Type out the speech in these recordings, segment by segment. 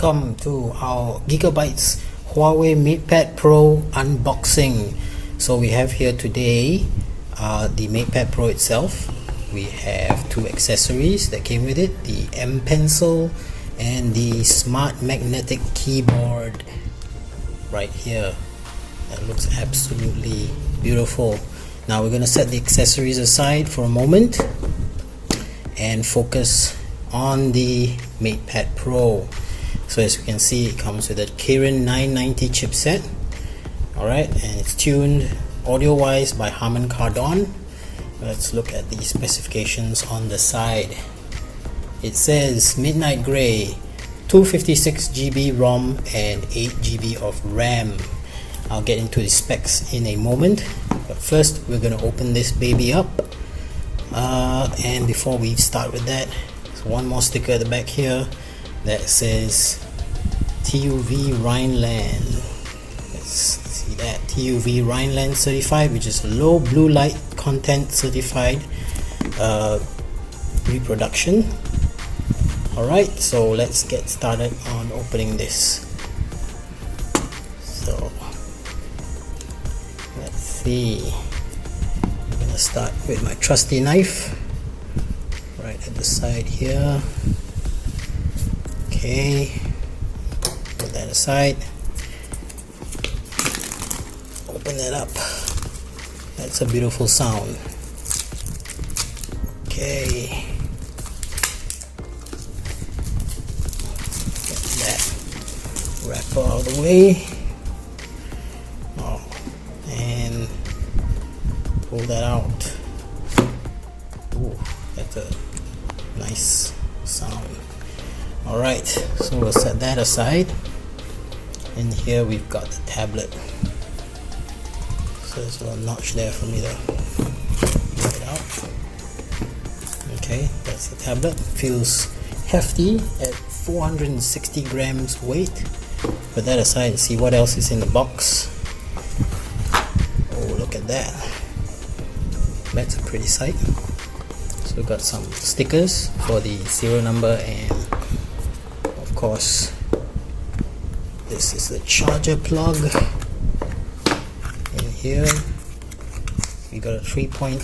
welcome to our Geekerbytes Huawei MatePad Pro unboxing. So we have here today the MatePad Pro itself. We have two accessories that came with it, the M Pencil and the smart magnetic keyboard right here. That looks absolutely beautiful. Now we're going to set the accessories aside for a moment and focus on the MatePad Pro. So as you can see, it comes with a Kirin 990 chipset, alright, and it's tuned audio wise by Harman Kardon. Let's look at the specifications on the side. It says Midnight Gray, 256 GB ROM and 8 GB of RAM. I'll get into the specs in a moment, but first we're going to open this baby up, and before we start with that, there's one more sticker at the back here that says TUV Rhineland. Let's see that, TUV Rhineland certified, which is low blue light content certified reproduction. Alright, so let's get started on opening this. So let's see, I'm gonna start with my trusty knife right at the side here. Okay, put that aside, open that up. That's a beautiful sound. Okay, get that wrapper out of the way. And pull that out. Ooh, that's a nice sound. Alright, so we'll set that aside. And here we've got the tablet. So there's a little notch there for me to get it out. Okay, that's the tablet. Feels hefty at 460 grams weight. Put that aside and see what else is in the box. Oh, look at that. That's a pretty sight. So we've got some stickers for the serial number, and of course this is the charger plug. In here we got a three-prong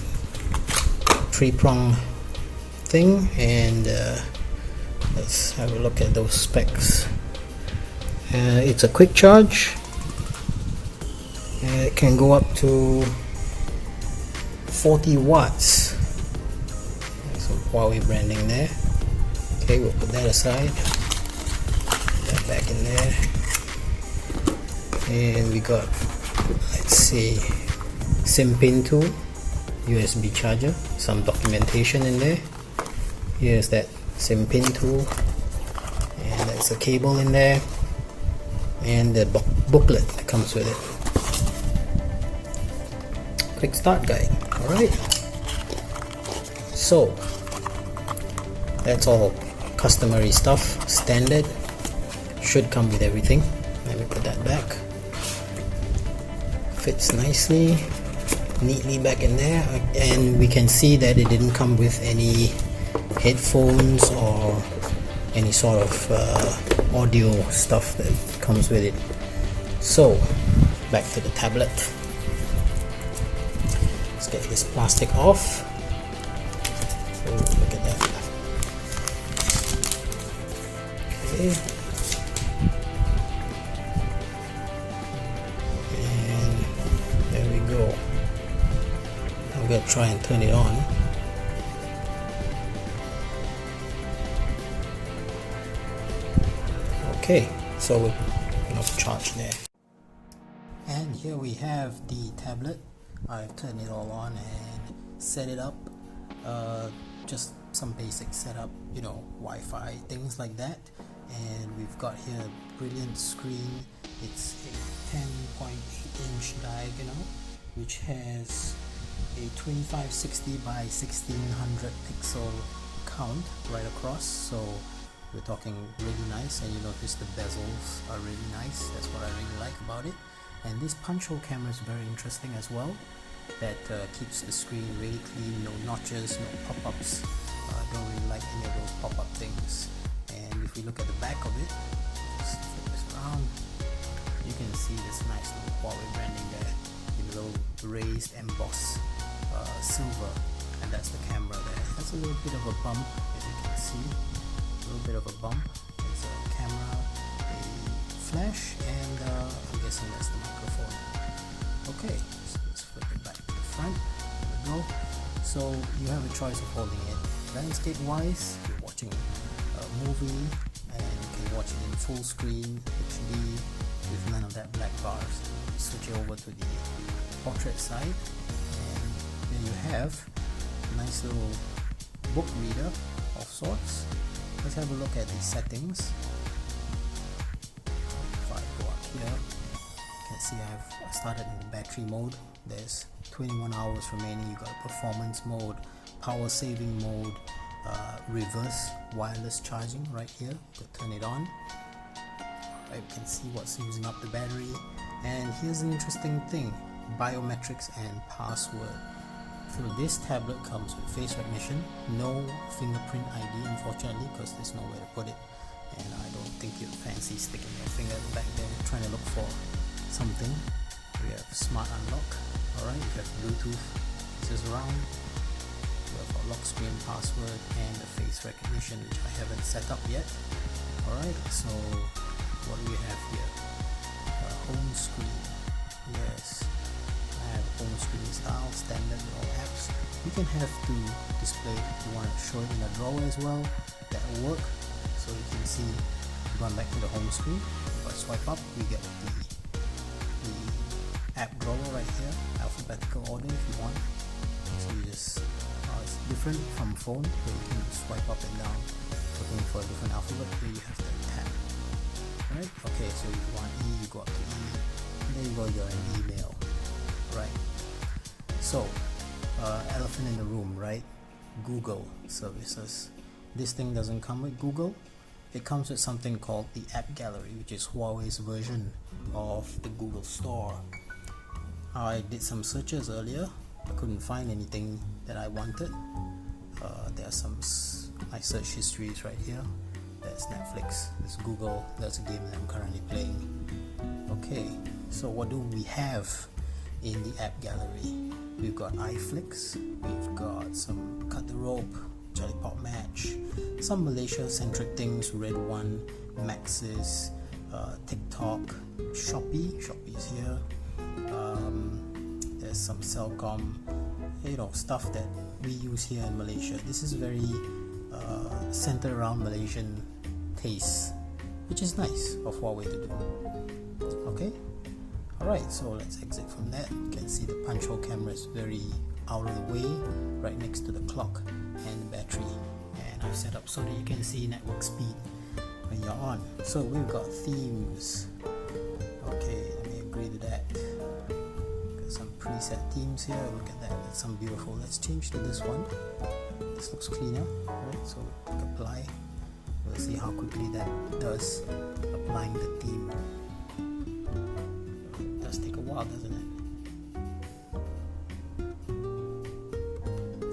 thing, and let's have a look at those specs. It's a quick charge. It can go up to 40 watts. There's some Huawei branding there. Okay, we'll put that aside. Put that back in there. And we got, let's see, SIM pin 2, USB charger, some documentation in there. Here's that SIM pin 2, and there's a cable in there, and the booklet that comes with it. Quick start guide. Alright, so that's all customary stuff, standard, should come with everything. Let me put that back. Fits nicely, neatly back in there, and we can see that it didn't come with any headphones or any sort of audio stuff that comes with it. So back to the tablet. Let's get this plastic off. Oh, look at that. Okay. And there we go. I'm gonna try and turn it on. Okay, so enough charge there. And here we have the tablet. I've turned it all on and set it up. Just some basic setup, you know, Wi-Fi, things like that. And we've got here a brilliant screen. It's a 10.8 inch diagonal, which has a 2560 by 1600 pixel count right across. So we're talking really nice, and you notice the bezels are really nice. That's what I really like about it. And this punch hole camera is very interesting as well. That keeps the screen really clean, no notches, no pop-ups. I don't really like any of those pop-up things. And if we look at the back of it, around, you can see this nice little Huawei branding there in a little raised embossed silver, and that's the camera there. It has a little bit of a bump, as you can see, a little bit of a bump. There's a camera, a flash, and I'm guessing that's the microphone. Okay, so let's flip it back to the front. There we go. So you have a choice of holding it landscape wise. If you're watching a movie and you can watch it in full screen HD with none of that black bars. Switch it over to the portrait side, and there you have a nice little book reader of sorts. Let's have a look at the settings. If I go up here, you can see I started in battery mode. There's 21 hours remaining. You got performance mode, power saving mode, reverse wireless charging right here. Go turn it on. Right, you can see what's using up the battery. And here's an interesting thing: biometrics and password. So this tablet comes with face recognition, no fingerprint ID unfortunately, because there's nowhere to put it, and I don't think you'd fancy sticking your finger back there trying to look for something. We have smart unlock. Alright, you have Bluetooth, this is round. We have a lock screen password and the face recognition, which I haven't set up yet. Alright, so what do we have here? Home screen. Yes, I have home screen style, standard with all apps. You can have to display if you want to show it in a drawer as well. That will work. So you can see, going back to the home screen, if I swipe up, we get the app drawer right here, alphabetical order if you want. So you just, it's different from phone where you can swipe up and down looking for a different alphabet. Here you have the tab. Right? Okay, so if you want E, you go up to E. There you go, you're in email. Right? So, elephant in the room, right? Google services. This thing doesn't come with Google. It comes with something called the App Gallery, which is Huawei's version of the Google Store. I did some searches earlier. I couldn't find anything that I wanted. There are some my search histories right here. That's Netflix, that's Google, that's a game that I'm currently playing. Okay, so what do we have in the app gallery? We've got iFlix, we've got some Cut the Rope, Jolly Pop Match, some Malaysia-centric things, Red One, Maxis, TikTok, Shopee's here. There's some Cellcom, stuff that we use here in Malaysia. This is very centered around Malaysian tastes, which is nice of Huawei to do. Okay, alright, so let's exit from that. You can see the punch hole camera is very out of the way, right next to the clock and the battery, and I've set up so that you can see network speed when you're on. So we've got themes. Okay, let me agree to that. Got some preset themes here. Look at that, that's some beautiful. Let's change to this one. This looks cleaner, right? So click apply. We'll see how quickly that does applying the theme. It does take a while, doesn't it?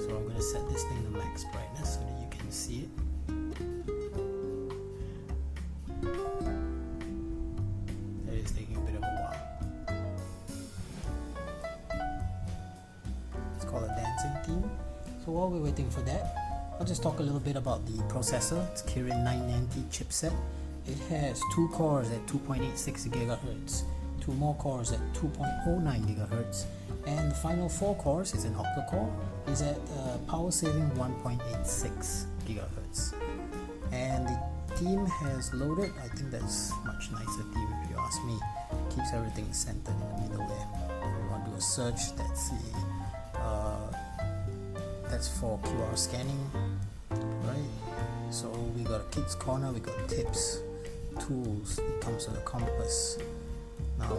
So I'm going to set this thing to max brightness so that you can see it. That is taking a bit of a while. It's called a dancing theme. So while we're waiting for that, I'll just talk a little bit about the processor. It's Kirin 990 chipset. It has 2 cores at 2.86 GHz, 2 more cores at 2.09 GHz, and the final 4 cores is an Octa-core, is at power saving 1.86 GHz. And the theme has loaded. I think that's much nicer theme if you ask me. Keeps everything centered in the middle there. If you want to do a search, that's for QR scanning, right? So we got a kids corner, we got tips, tools, it comes with a compass. Now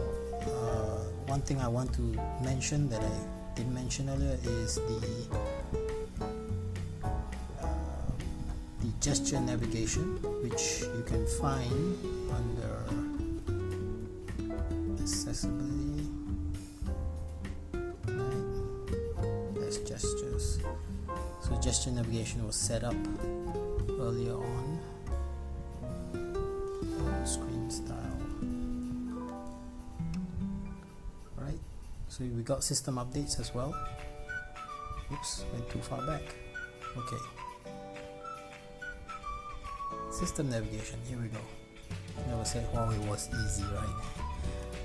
one thing I want to mention that I didn't mention earlier is the gesture navigation, which you can find under accessibility. There's gestures. So gesture navigation was set up earlier on. Screen style. So we got system updates as well. Oops, went too far back. Okay. System navigation, here we go. Never said Huawei was easy, right?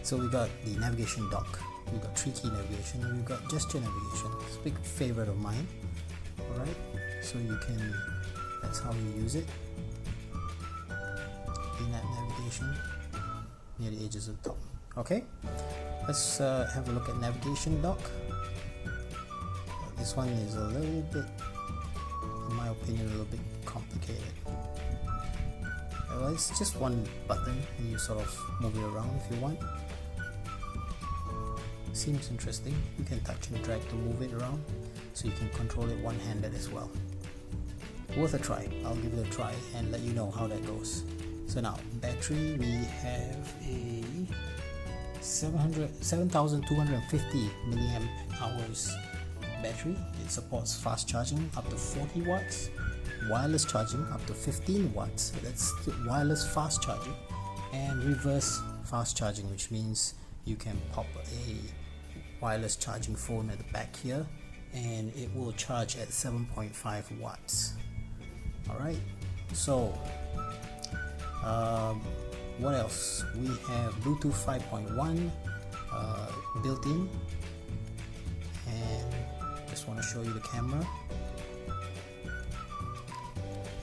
So we got the navigation dock. We got 3-key navigation. We've got gesture navigation. It's a big favorite of mine. Alright, so you can, that's how you use it. In-app navigation near the edges of the top. Okay, let's have a look at navigation dock. This one is a little bit, in my opinion, a little bit complicated. Well, it's just one button and you sort of move it around if you want. Seems interesting. You can touch and drag to move it around, so you can control it one-handed as well. Worth a try. I'll give it a try and let you know how that goes. So now, battery, we have a 7250 milliamp hours battery. It supports fast charging up to 40 watts, wireless charging up to 15 watts. That's wireless fast charging, and reverse fast charging, which means you can pop a wireless charging phone at the back here and it will charge at 7.5 watts. Alright, so what else? We have Bluetooth 5.1 built in, and just want to show you the camera.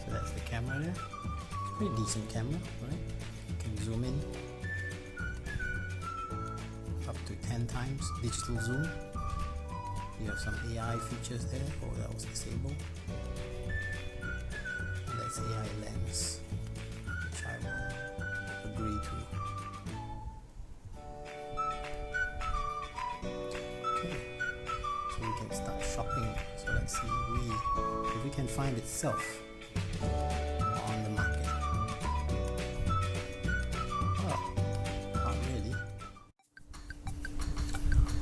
So that's the camera there. It's a pretty decent camera, right? You can zoom in up to 10 times digital zoom. You have some AI features there. Oh, that was disabled. And that's AI lens, which I will agree to. Okay, so we can start shopping. So let's see if we can find itself on the market. Oh, not really.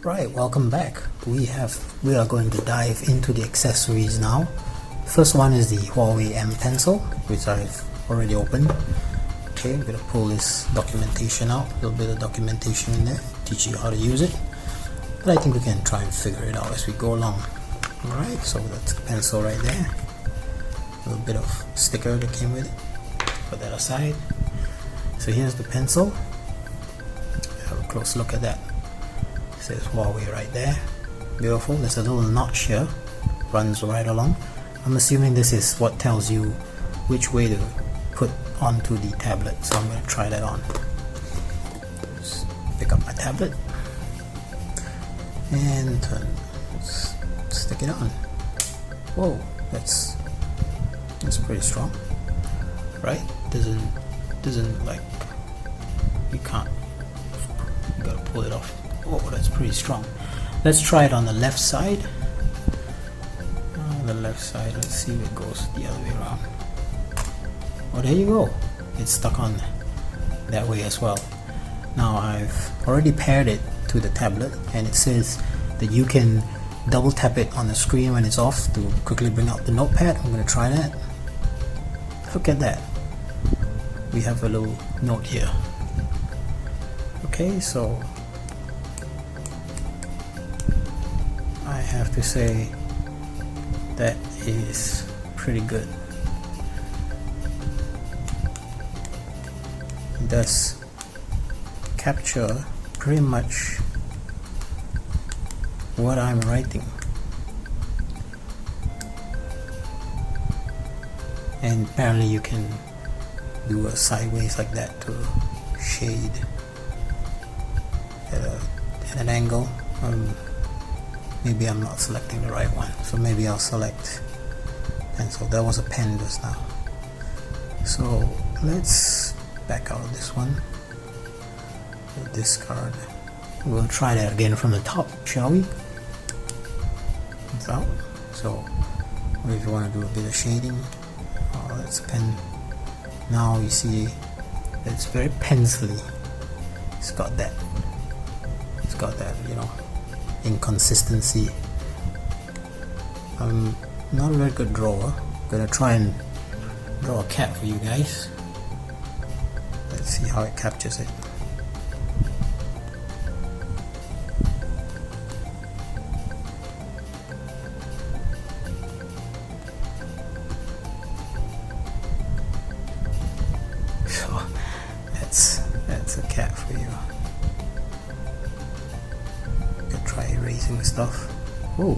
Right, welcome back. We are going to dive into the accessories now. First one is the Huawei M Pencil, which I've already opened. Okay, I'm gonna pull this documentation out. A little bit of documentation in there, teach you how to use it. But I think we can try and figure it out as we go along. Alright, so that's the pencil right there. A little bit of sticker that came with it. Put that aside. So here's the pencil. Have a close look at that. It says Huawei right there. Beautiful. There's a little notch here. Runs right along. I'm assuming this is what tells you which way to put onto the tablet. So I'm going to try that on. Just pick up my tablet and stick it on. Whoa, that's pretty strong, right? Doesn't like, you can't, you gotta pull it off. Oh, that's pretty strong. Let's try it on the left side. On the left side, let's see if it goes the other way around. Oh, there you go. It's stuck on that way as well. Now I've already paired it to the tablet, and it says that you can double tap it on the screen when it's off to quickly bring out the notepad. I'm going to try that. Look at that. We have a little note here. Okay, so I have to say that is pretty good. It does capture pretty much what I'm writing, and apparently you can do a sideways like that to shade at an angle. Maybe I'm not selecting the right one, so maybe I'll select pencil. That was a pen just now. So let's back out of this one. We'll discard. We'll try that again from the top, shall we? It's out. So if you want to do a bit of shading, that's a pen. Now you see that it's very pencily. It's got that, you know, inconsistency. I'm not a very good drawer. I'm gonna try and draw a cat for you guys. Let's see how it captures it. try erasing stuff. Oh,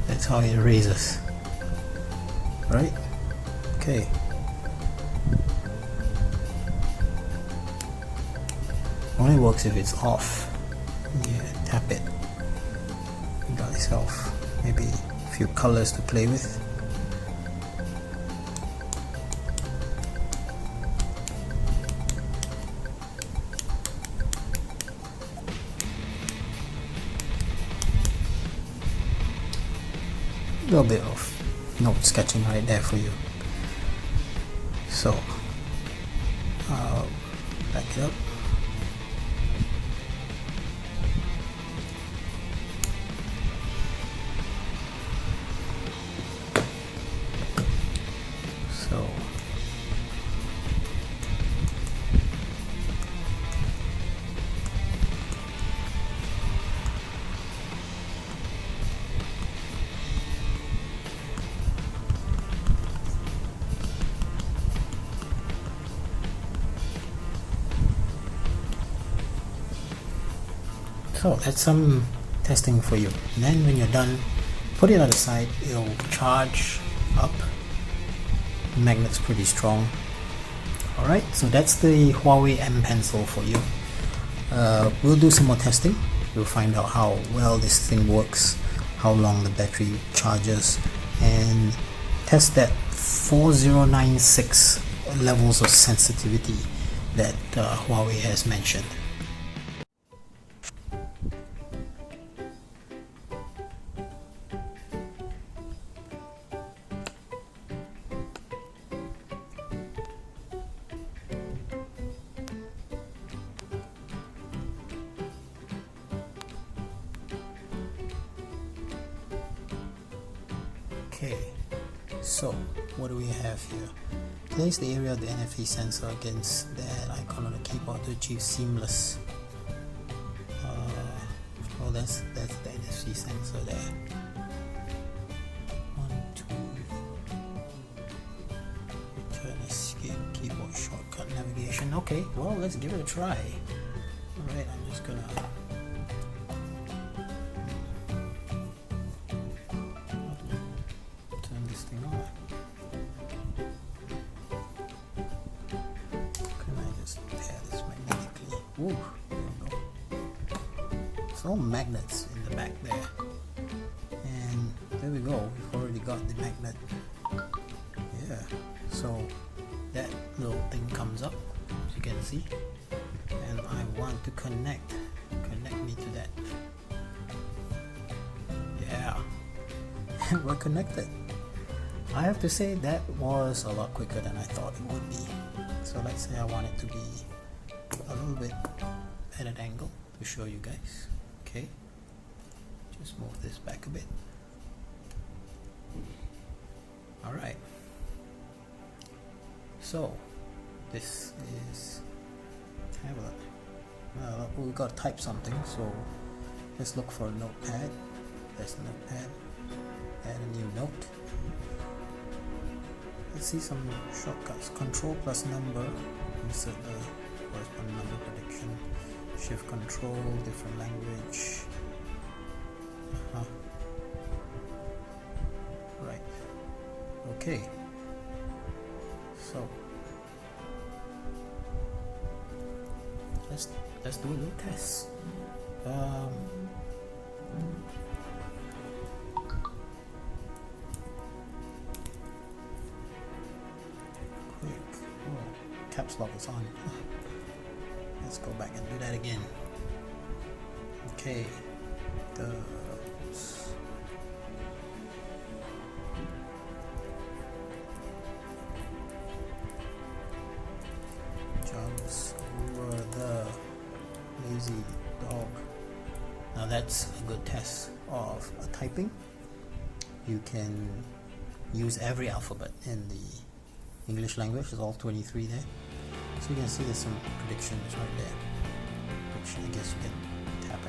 that's how it erases. Right? Okay. Only works if it's off. Yeah, tap it. You got yourself maybe a few colors to play with. A little bit of note sketching right there for you. So I'll back it up. So that's some testing for you. And then when you're done, put it on the side. It'll charge up. The magnet's pretty strong. Alright, so that's the Huawei M Pencil for you. We'll do some more testing. We'll find out how well this thing works, how long the battery charges, and test that 4096 levels of sensitivity that Huawei has mentioned. Okay, so what do we have here? Place the area of the NFC sensor against that icon on the keyboard to achieve seamless. Oh, that's the NFC sensor there. 1, 2. Return escape keyboard shortcut navigation. Okay, well, let's give it a try. Alright, I'm just gonna ooh, there we go. It's all magnets in the back there. And there we go, we've already got the magnet. Yeah, so that little thing comes up, as you can see. And I want to connect me to that. Yeah, we're connected. I have to say that was a lot quicker than I thought it would be. So let's say I want it to be a little bit at an angle to show you guys. Okay, just move this back a bit. Alright, so this is, have a look. Well, we've got to type something, so let's look for a notepad. There's a notepad. Add a new note. Let's see some shortcuts. Control plus number, insert the corresponding number prediction. Shift control, different language. Right. Okay. So let's do a little test. Caps lock is on. Let's go back and do that again. Okay. Jumps over the lazy dog. Now that's a good test of typing. You can use every alphabet in the English language. There's all 23 there. So you can see there's some predictions right there, which I guess you can tap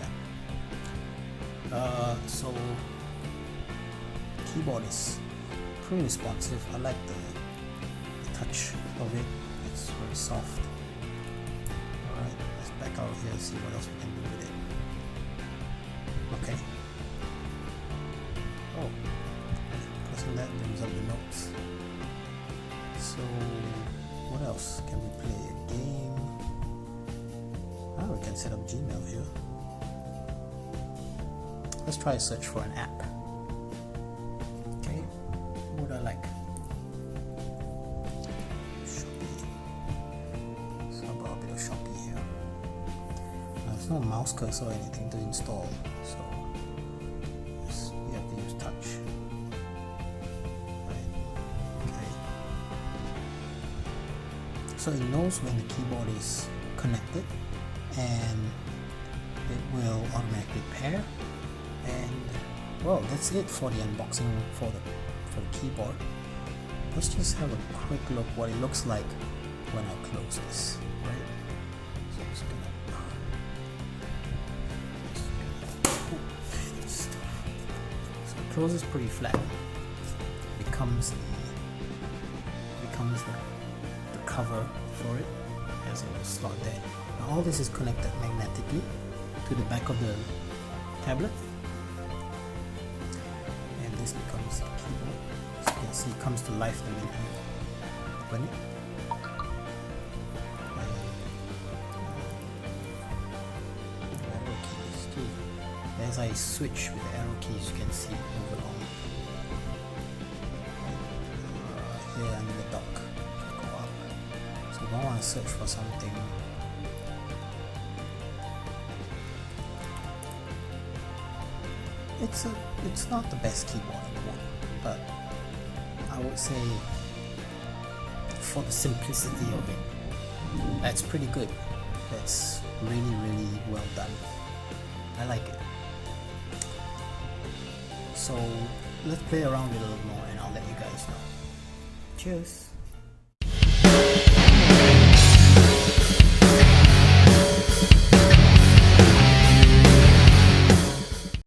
at. So keyboard is pretty responsive. I like the touch of it. It's very soft. Alright, let's back out here and see what else we can do with it. Okay. Oh, pressing that brings up the notes. So what else? Can we play a game? Oh, we can set up Gmail here. Let's try a search for an app. Okay, what would I like? Shopee. So about a bit of Shopee here. Now, there's no mouse cursor or anything to install, so you have to use touch. Right. Okay. So it knows when the keyboard is connected, and it will automatically pair. And well, that's it for the unboxing for the keyboard. Let's just have a quick look what it looks like when I close this, right? So I'm just gonna so it closes pretty flat. Becomes the cover for it, as it will slot there. Now all this is connected magnetically to the back of the tablet. This becomes the keyboard. So you can see it comes to life the minute you open it. Arrow keys too. As I switch with the arrow keys, you can see it move along. Here under the dock, go up. So if I want to search for something, it's not the best keyboard in the world, but I would say for the simplicity of it, that's pretty good. That's really well done. I like it. So let's play around with it a little more and I'll let you guys know. Cheers.